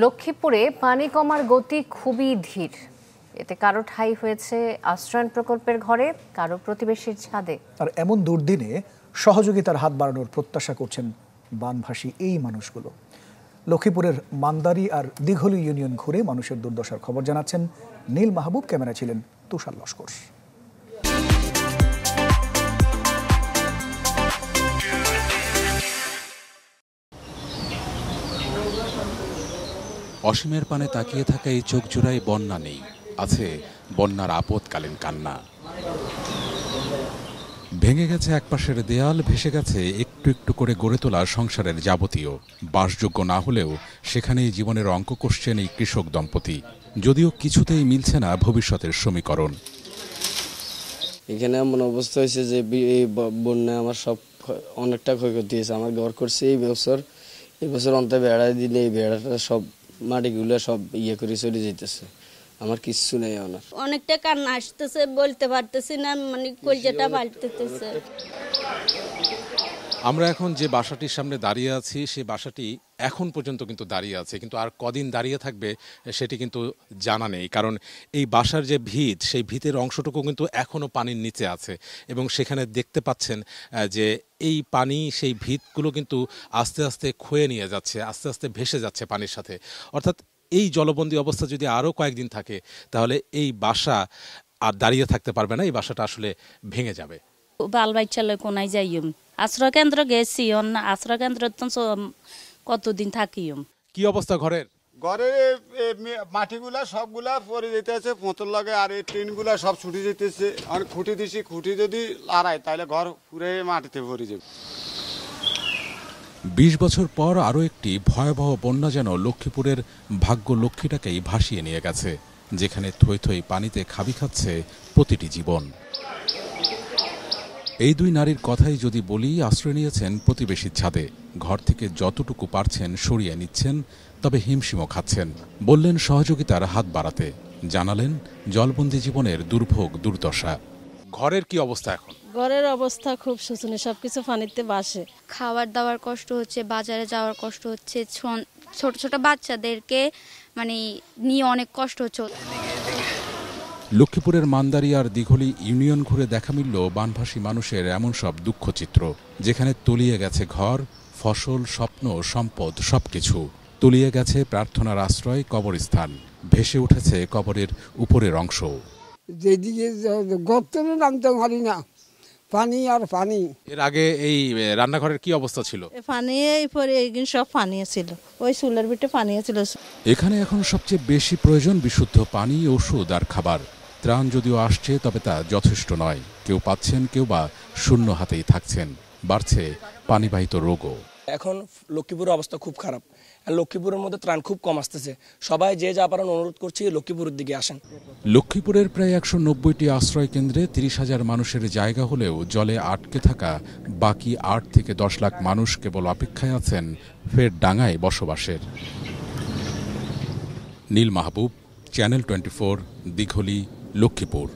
লক্ষ্মীপুরে পানি কমার গতি খুবই ধীর। এতে কারো ঠাঁই হয়েছে আশ্রয়ণ প্রকল্পের ঘরে, কারো প্রতিবেশীর ছাদে। আর এমন দুর্দিনে সহযোগিতার হাত বাড়ানোর প্রত্যাশা করছেন বানভাসী এই মানুষগুলো। লক্ষ্মীপুরের মান্দারি আর দিঘলি ইউনিয়ন ঘুরে মানুষের দুর্দশার খবর জানাচ্ছেন নীল মাহবুব। ক্যামেরা ছিলেন তুষার লস্কর। অসীমের পানে তাকিয়ে থাকা এই চোখ জোড়ায় বন্যা নেই, আছে বন্যার আপদকালীন কান্না। ভেঙে গেছে একপাশের দেয়াল, ভেসে গেছে একটু একটু করে গড়ে তোলা সংসারের যাবতীয়। বাসযোগ্য না হলেও সেখানেই জীবনের অঙ্ক কষছেন এই কৃষক দম্পতি, যদিও কিছুতেই মিলছে না ভবিষ্যতের সমীকরণ। এখানে এমন অবস্থা হয়েছে যে এই বন্যায় আমার সব অনেকটা ক্ষয়ক্ষতি হয়েছে। আমার ঘর করছে এই বছর অন্তে বেড়া দিলে এই বেড়াটা সব মাটিগুলো সব করে চলে যেতেছে। আমার কিচ্ছু নেই, অনেকটা কান্না আসতেছে, বলতে পারতেছি না, মানে কলজাটা পাল্টেছে। আমরা এখন যে বাসাটির সামনে দাঁড়িয়ে আছি, সেই বাসাটি এখন পর্যন্ত কিন্তু দাঁড়িয়ে আছে, কিন্তু আর কদিন দাঁড়িয়ে থাকবে সেটি কিন্তু জানা নেই। কারণ এই বাসার যে ভিত, সেই ভিতের অংশটুকু কিন্তু এখনও পানির নিচে আছে এবং সেখানে দেখতে পাচ্ছেন যে এই পানি সেই ভিতগুলো কিন্তু আস্তে আস্তে ক্ষয়ে নিয়ে যাচ্ছে, আস্তে আস্তে ভেসে যাচ্ছে পানির সাথে। অর্থাৎ এই জলবন্দী অবস্থা যদি আরও কয়েকদিন থাকে তাহলে এই বাসা আর দাঁড়িয়ে থাকতে পারবে না, এই বাসাটা আসলে ভেঙে যাবে। বাল বাচ্চালে কোনায় যাইম, আশ্রয় কেন্দ্র গেছি, আশ্রয় কেন্দ্র কতদিন থাকিম। কি অবস্থা ঘরের? ঘরের মাটিগুলা সবগুলা পরে যেতেছে পোঁতর লাগে, আর এই টিনগুলা সব ছুটে যেতেছে। আর খুঁটি দিছি, খুঁটি যদি লড়াই তাহলে ঘর পুরে মাটিতে ভরে যাবে। ২০ বছর পর আরও একটি ভয়াবহ বন্যা যেন লক্ষ্মীপুরের ভাগ্য লক্ষ্মীটাকেই ভাসিয়ে নিয়ে গেছে, যেখানে থই থই পানিতে খাবি খাচ্ছে প্রতিটি জীবন। এই দুই নারীর কথাই যদি বলি, আশ্রয় নিয়েছেন প্রতিবেশীর ছাদে, ঘর থেকে যতটুকু পারছেন সরিয়ে নিচ্ছেন, তবে হিমশিমও খাচ্ছেন। বললেন সহযোগিতার হাত বাড়াতে, জানালেন জলবন্দী জীবনের দুর্ভোগ দুর্দশা। ঘরের কি অবস্থা এখন? ঘরের অবস্থা খুব শোচনীয়, সবকিছু পানিতে ভাসে। খাবার দাবার কষ্ট হচ্ছে, বাজারে যাওয়ার কষ্ট হচ্ছে, ছোট ছোট বাচ্চাদেরকে মানে নিয়ে অনেক কষ্ট হচ্ছে। লক্ষ্মীপুরের মান্দারি আর দিঘলি ইউনিয়ন ঘুরে দেখা মিলল বানভাসী মানুষের এমন সব দুঃখচিত্র, যেখানে তলিয়ে গেছে ঘর, ফসল, স্বপ্ন, সম্পদ, সবকিছু। তলিয়ে গেছে প্রার্থনার আশ্রয়, কবরস্থান। ভেসে উঠেছে কবরের উপরের অংশ। যেদিকে গর্তের নামতে পারি না, পানি আর পানি। এর আগে এই রান্নাঘরের কি অবস্থা ছিল? পানি পরে সব পানি ছিল, ওই চুলের ভিতরে পানি ছিল। এখানে এখন সবচেয়ে বেশি প্রয়োজন বিশুদ্ধ পানি, ওষুধ আর খাবার। ত্রাণ যদিও আসছে, তবে তা যথেষ্ট নয়। কেউ পাচ্ছেন, কেউ বা শূন্য হাতেই থাকছেন। বাড়ছে পানিবাহিত রোগও। এখন লক্ষ্মীপুরের অবস্থা খুব খারাপ, আর লক্ষ্মীপুরের মধ্যে ত্রাণ খুব কম আসতেছে। সবাই যে যা পারেন অনুরোধ করছি লক্ষ্মীপুরের দিকে আসেন। লক্ষ্মীপুরের প্রায় ১৯০টি আশ্রয় কেন্দ্রে ৩০,০০০ মানুষের জায়গা হলেও জলে আটকে থাকা বাকি ৮ থেকে ১০ লাখ মানুষ কেবল অপেক্ষায় আছেন ফের ডাঙায় বসবাসের। নীল মাহবুব, চ্যানেল 24, দিঘলি, লক্ষ্মীপুর।